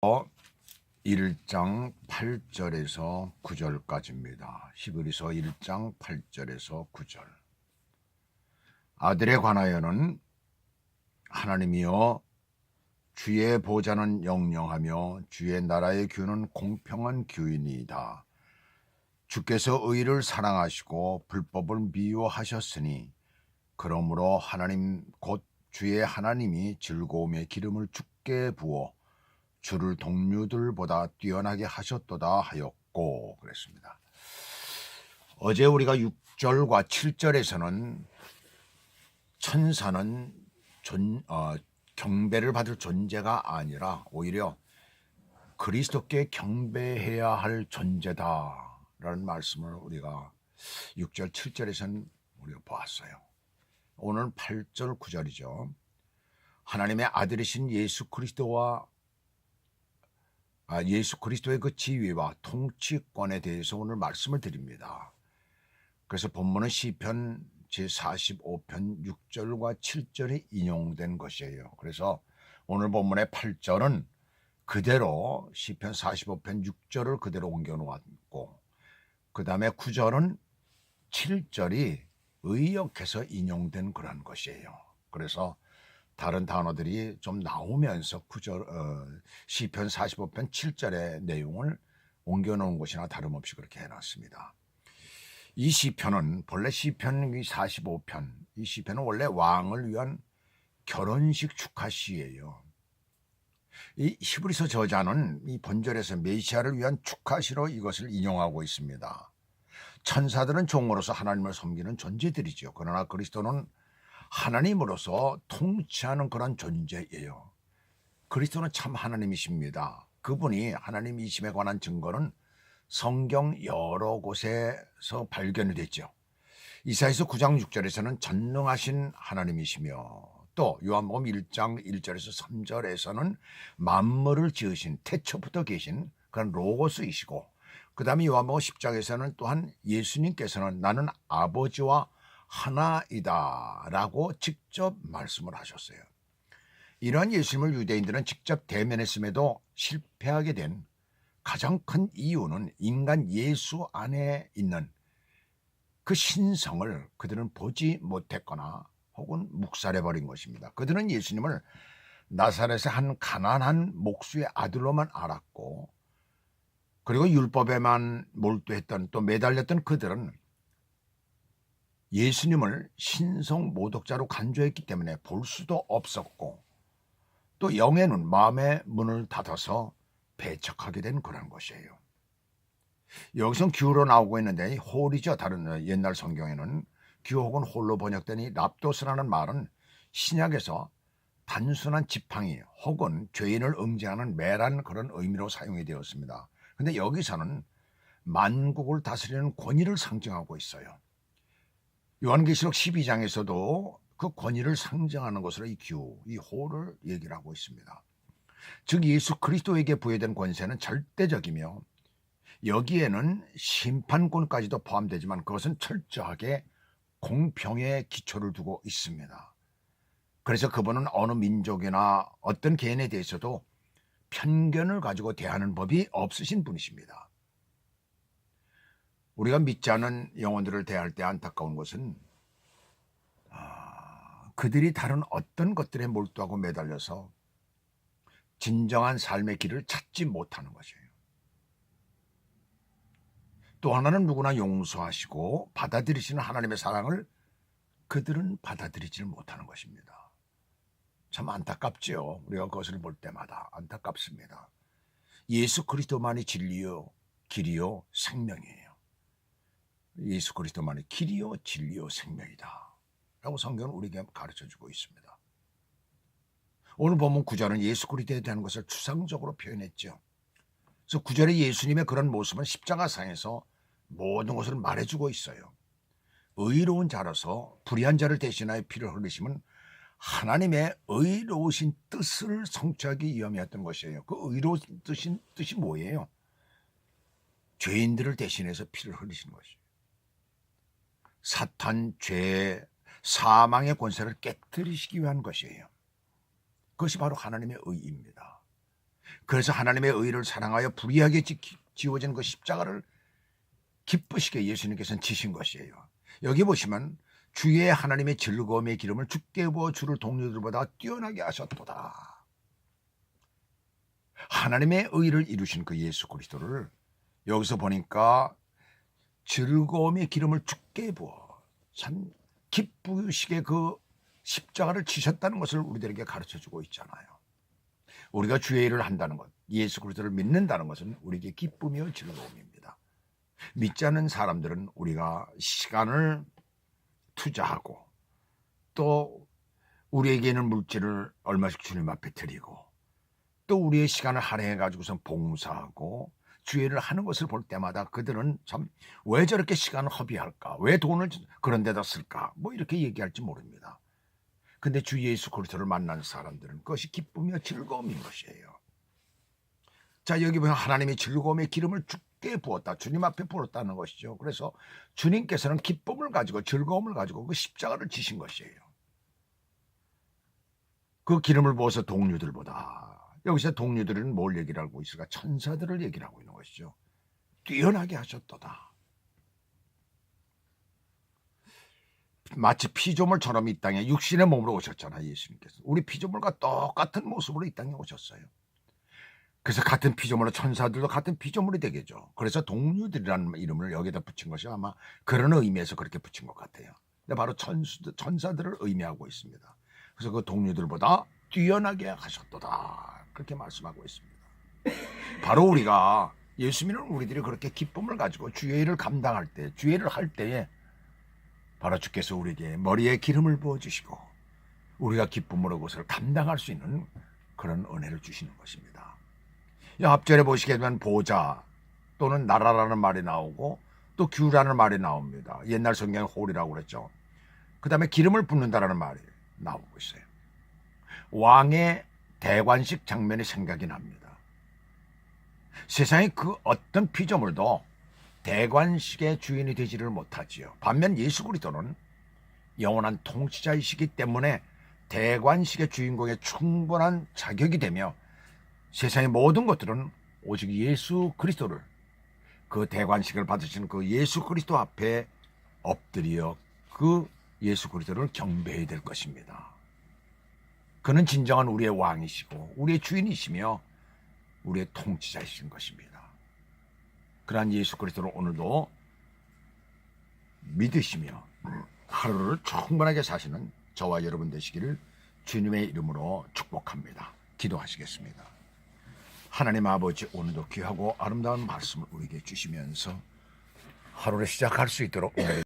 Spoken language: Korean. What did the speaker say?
1장 8절에서 9절까지입니다. 히브리서 1장 8절에서 9절. 아들에 관하여는 하나님이여 주의 보좌는 영영하며 주의 나라의 규는 공평한 규이니이다. 주께서 의를 사랑하시고 불법을 미워하셨으니 그러므로 하나님 곧 주의 하나님이 즐거움의 기름을 주께 부어 주를 동류들보다 뛰어나게 하셨도다 하였고 그랬습니다. 어제 우리가 6절과 7절에서는 천사는 경배를 받을 존재가 아니라 오히려 그리스도께 경배해야 할 존재다라는 말씀을 우리가 6절 7절에서는 우리가 보았어요. 오늘 8절 9절이죠. 하나님의 아들이신 예수 그리스도의 그 지위와 통치권에 대해서 오늘 말씀을 드립니다. 그래서 본문은 시편 제45편 6절과 7절이 인용된 것이에요. 그래서 오늘 본문의 8절은 그대로 시편 45편 6절을 그대로 옮겨 놓았고, 그 다음에 9절은 7절이 의역해서 인용된 그런 것이에요. 그래서 다른 단어들이 좀 나오면서 시편 45편 7절의 내용을 옮겨놓은 것이나 다름없이 그렇게 해놨습니다. 이 시편은 본래 시편 45편, 이 시편은 원래 왕을 위한 결혼식 축하 시예요. 이 히브리서 저자는 이 본절에서 메시아를 위한 축하시로 이것을 인용하고 있습니다. 천사들은 종으로서 하나님을 섬기는 존재들이죠. 그러나 그리스도는 하나님으로서 통치하는 그런 존재예요. 그리스도는 참 하나님이십니다. 그분이 하나님이심에 관한 증거는 성경 여러 곳에서 발견이 됐죠. 이사야서 9장 6절에서는 전능하신 하나님이시며, 또 요한복음 1장 1절에서 3절에서는 만물을 지으신 태초부터 계신 그런 로고스이시고, 그 다음에 요한복음 10장에서는 또한 예수님께서는 나는 아버지와 하나이다 라고 직접 말씀을 하셨어요. 이러한 예수님을 유대인들은 직접 대면했음에도 실패하게 된 가장 큰 이유는 인간 예수 안에 있는 그 신성을 그들은 보지 못했거나 혹은 묵살해버린 것입니다. 그들은 예수님을 나사렛의 한 가난한 목수의 아들로만 알았고, 그리고 율법에만 몰두했던, 또 매달렸던 그들은 예수님을 신성 모독자로 간주했기 때문에 볼 수도 없었고, 또 영의 눈, 마음의 문을 닫아서 배척하게 된 그런 것이에요. 여기서 규로 나오고 있는데 홀이죠. 다른 옛날 성경에는 규 혹은 홀로 번역된 이 랍도스라는 말은 신약에서 단순한 지팡이 혹은 죄인을 응징하는 매란 그런 의미로 사용이 되었습니다. 근데 여기서는 만국을 다스리는 권위를 상징하고 있어요. 요한계시록 12장에서도 그 권위를 상징하는 것으로 이 홀을 얘기를 하고 있습니다. 즉 예수 그리스도에게 부여된 권세는 절대적이며 여기에는 심판권까지도 포함되지만 그것은 철저하게 공평의 기초를 두고 있습니다. 그래서 그분은 어느 민족이나 어떤 개인에 대해서도 편견을 가지고 대하는 법이 없으신 분이십니다. 우리가 믿지 않는 영혼들을 대할 때 안타까운 것은 그들이 다른 어떤 것들에 몰두하고 매달려서 진정한 삶의 길을 찾지 못하는 것이에요. 또 하나는 누구나 용서하시고 받아들이시는 하나님의 사랑을 그들은 받아들이지를 못하는 것입니다. 참 안타깝지요. 우리가 그것을 볼 때마다 안타깝습니다. 예수 그리스도만이 진리요 길이요 생명이에요. 예수 그리스도만이 길이요 진리요 생명이다 라고 성경은 우리에게 가르쳐주고 있습니다. 오늘 본문 9절은 예수 그리스도에 대한 것을 추상적으로 표현했죠. 그래서 9절에 예수님의 그런 모습은 십자가상에서 모든 것을 말해주고 있어요. 의로운 자로서 불의한 자를 대신하여 피를 흘리심은 하나님의 의로우신 뜻을 성취하기 위함이었던 것이에요. 그 의로운 뜻이 뭐예요? 죄인들을 대신해서 피를 흘리신 것이에요. 사탄, 죄, 사망의 권세를 깨뜨리시기 위한 것이에요. 그것이 바로 하나님의 의입니다. 그래서 하나님의 의를 사랑하여 불의하게 지워진 그 십자가를 기쁘시게 예수님께서는 지신 것이에요. 여기 보시면 주의 하나님의 즐거움의 기름을 주께 부어 주를 동료들보다 뛰어나게 하셨도다. 하나님의 의를 이루신 그 예수 그리스도를 여기서 보니까 즐거움의 기름을 주께 부어 참 기쁘시게 그 십자가를 지셨다는 것을 우리들에게 가르쳐주고 있잖아요. 우리가 주의 일을 한다는 것, 예수 그리스도를 믿는다는 것은 우리에게 기쁨이요 즐거움입니다. 믿지 않는 사람들은 우리가 시간을 투자하고 또 우리에게 있는 물질을 얼마씩 주님 앞에 드리고 또 우리의 시간을 할애해 가지고선 봉사하고 주의 일을 하는 것을 볼 때마다 그들은 참 왜 저렇게 시간을 허비할까? 왜 돈을 그런 데다 쓸까? 뭐 이렇게 얘기할지 모릅니다. 근데 주 예수 그리스도를 만난 사람들은 그것이 기쁨이며 즐거움인 것이에요. 자, 여기 보면 하나님이 즐거움의 기름을 주께 부었다. 주님 앞에 부었다는 것이죠. 그래서 주님께서는 기쁨을 가지고 즐거움을 가지고 그 십자가를 지신 것이에요. 그 기름을 부어서 동료들보다, 여기서 동료들은 뭘 얘기를 하고 있을까? 천사들을 얘기를 하고 있는 것이죠. 뛰어나게 하셨도다. 마치 피조물처럼 이 땅에 육신의 몸으로 오셨잖아요. 예수님께서 우리 피조물과 똑같은 모습으로 이 땅에 오셨어요. 그래서 같은 피조물로 천사들도 같은 피조물이 되겠죠. 그래서 동료들이라는 이름을 여기다 붙인 것이 아마 그런 의미에서 그렇게 붙인 것 같아요. 근데 바로 천사들을 의미하고 있습니다. 그래서 그 동료들보다 뛰어나게 하셨도다, 그렇게 말씀하고 있습니다. 바로 우리가 예수 믿는 우리들이 그렇게 기쁨을 가지고 주의 일을 감당할 때, 주의 일을 할 때에 바로 주께서 우리에게 머리에 기름을 부어주시고 우리가 기쁨으로 그것을 감당할 수 있는 그런 은혜를 주시는 것입니다. 앞절에 보시게 되면 보좌 또는 나라라는 말이 나오고 또 규라는 말이 나옵니다. 옛날 성경에 홀이라고 그랬죠. 그 다음에 기름을 붓는다라는 말이 나오고 있어요. 왕의 대관식 장면이 생각이 납니다. 세상의 그 어떤 피조물도 대관식의 주인이 되지를 못하지요. 반면 예수 그리스도는 영원한 통치자이시기 때문에 대관식의 주인공의 충분한 자격이 되며 세상의 모든 것들은 오직 예수 그리스도를, 그 대관식을 받으신 그 예수 그리스도 앞에 엎드려 그 예수 그리스도를 경배해야 될 것입니다. 그는 진정한 우리의 왕이시고 우리의 주인이시며 우리의 통치자이신 것입니다. 그러한 예수 그리스도를 오늘도 믿으시며 하루를 충분하게 사시는 저와 여러분 되시기를 주님의 이름으로 축복합니다. 기도하시겠습니다. 하나님 아버지, 오늘도 귀하고 아름다운 말씀을 우리에게 주시면서 하루를 시작할 수 있도록